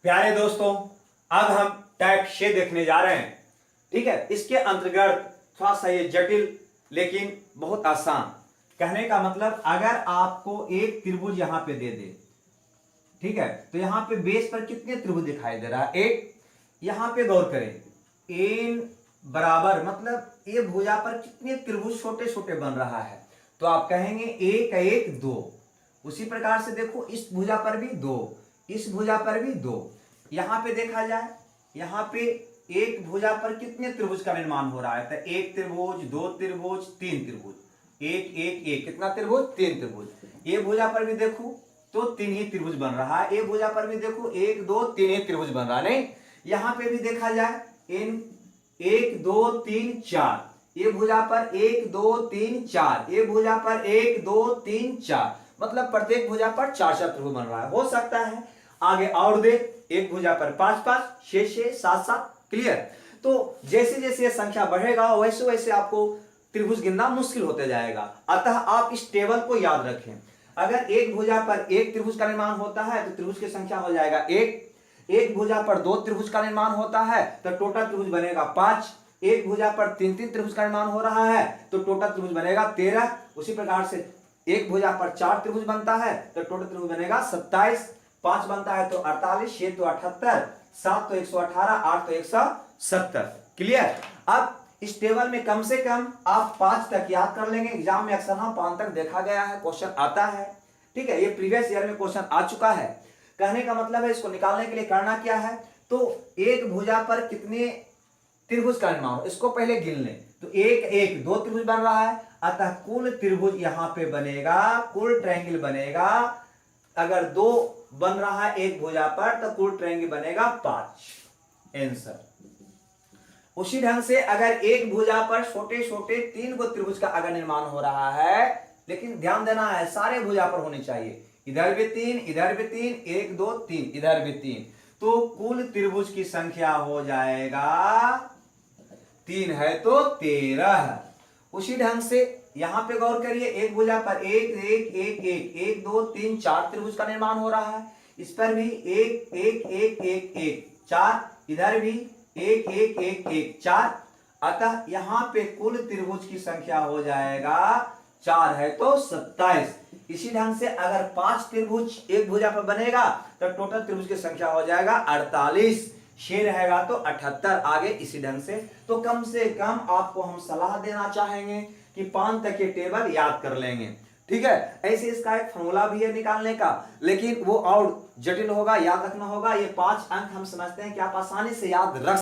प्यारे दोस्तों, अब हम टाइप 6 देखने जा रहे हैं। ठीक है, इसके अंतर्गत थोड़ा सा ये जटिल लेकिन बहुत आसान। कहने का मतलब, अगर आपको एक त्रिभुज यहां पे दे दे, ठीक है, तो यहां पे बेस पर कितने त्रिभुज दिखाई दे रहा है? एक। यहां पे गौर करें, एन बराबर मतलब ये भुजा पर कितने त्रिभुज छोटे छोटे बन रहा है, तो आप कहेंगे एक एक दो। उसी प्रकार से देखो, इस भुजा पर भी दो, इस भुजा पर भी दो। यहां पे देखा जाए, यहां पे एक भुजा पर कितने त्रिभुज का निर्माण हो रहा है? तो एक त्रिभुज, दो त्रिभुज, तीन त्रिभुज, एक एक एक, कितना त्रिभुज? तीन त्रिभुज। ये भुजा पर भी देखो तो तीन ही त्रिभुज बन रहा है। ये भुजा पर भी देखो, एक दो तीन ही त्रिभुज बन रहा है। नहीं, यहां पे भी देखा जाए, इन एक दो तीन चार, ये भुजा पर एक दो तीन चार, ये भुजा पर एक दो तीन चार, मतलब प्रत्येक भुजा पर चार चार त्रिभुज बन रहा है। हो सकता है आगे और दे, एक भुजा पर पांच पांच, छह छह, सात सात। क्लियर? तो जैसे जैसे ये संख्या बढ़ेगा वैसे वैसे आपको त्रिभुज गिनना मुश्किल होते जाएगा। अतः आप इस टेबल को याद रखें। अगर एक भुजा पर एक त्रिभुज का निर्माण होता है तो त्रिभुज की संख्या हो जाएगा एक। एक भुजा पर दो त्रिभुज का निर्माण होता है तो टोटल त्रिभुज बनेगा पांच। एक भुजा पर तीन तीन त्रिभुज का निर्माण हो रहा है तो टोटल त्रिभुज बनेगा 13। उसी प्रकार से एक भुजा पर चार त्रिभुज बनता है तो टोटल त्रिभुज बनेगा 27। पांच बनता है तो 48, छह तो 78, सात तो 118, आठ तो 170। क्लियर? अब इस टेबल में कम से कम आप 5 तक याद कर लेंगे। एग्जाम में अक्सर 5 तक देखा गया है, क्वेश्चन आता है। ठीक है, ये प्रीवियस ईयर में क्वेश्चन आ चुका है। कहने का मतलब है, इसको निकालने के लिए करना क्या है, तो एक भुजा पर कितने त्रिभुज का निर्माण हो, इसको पहले गिन लें। तो एक एक दो त्रिभुज बन रहा है, अतः कुल त्रिभुज यहां पे बनेगा, कुल ट्रायंगल बनेगा। अगर दो बन रहा है एक भुजा पर तो कुल ट्रायंगल बनेगा 5। आंसर। उसी ढंग से अगर एक भुजा पर छोटे छोटे तीन गो त्रिभुज का अगर निर्माण हो रहा है, लेकिन ध्यान देना है सारे भुजा पर होने चाहिए, इधर भी तीन, इधर भी तीन, एक दो तीन, इधर भी तीन, तो कुल त्रिभुज की संख्या हो जाएगा, तीन है तो 13। उसी ढंग से यहां पे गौर करिए, एक भुजा पर एक एक एक एक, एक दो तीन चार त्रिभुज का निर्माण हो रहा है। इस पर भी एक एक एक एक एक, चार, इधर भी एक एक एक एक, चार। अतः यहां पे कुल त्रिभुज की संख्या हो जाएगा, चार है तो 27। इसी ढंग से अगर पांच त्रिभुज एक भुजा पर बनेगा तो टोटल त्रिभुज की संख्या हो जाएगा 48। छह रहेगा तो 78। आगे इसी ढंग से। तो कम से कम आपको हम सलाह देना चाहेंगे कि 5 तक ये टेबल याद कर लेंगे। ठीक है, ऐसे इसका एक फॉर्मूला भी है निकालने का, लेकिन वो और जटिल होगा, याद रखना होगा। ये 5 अंक हम समझते हैं कि आप आसानी से याद रख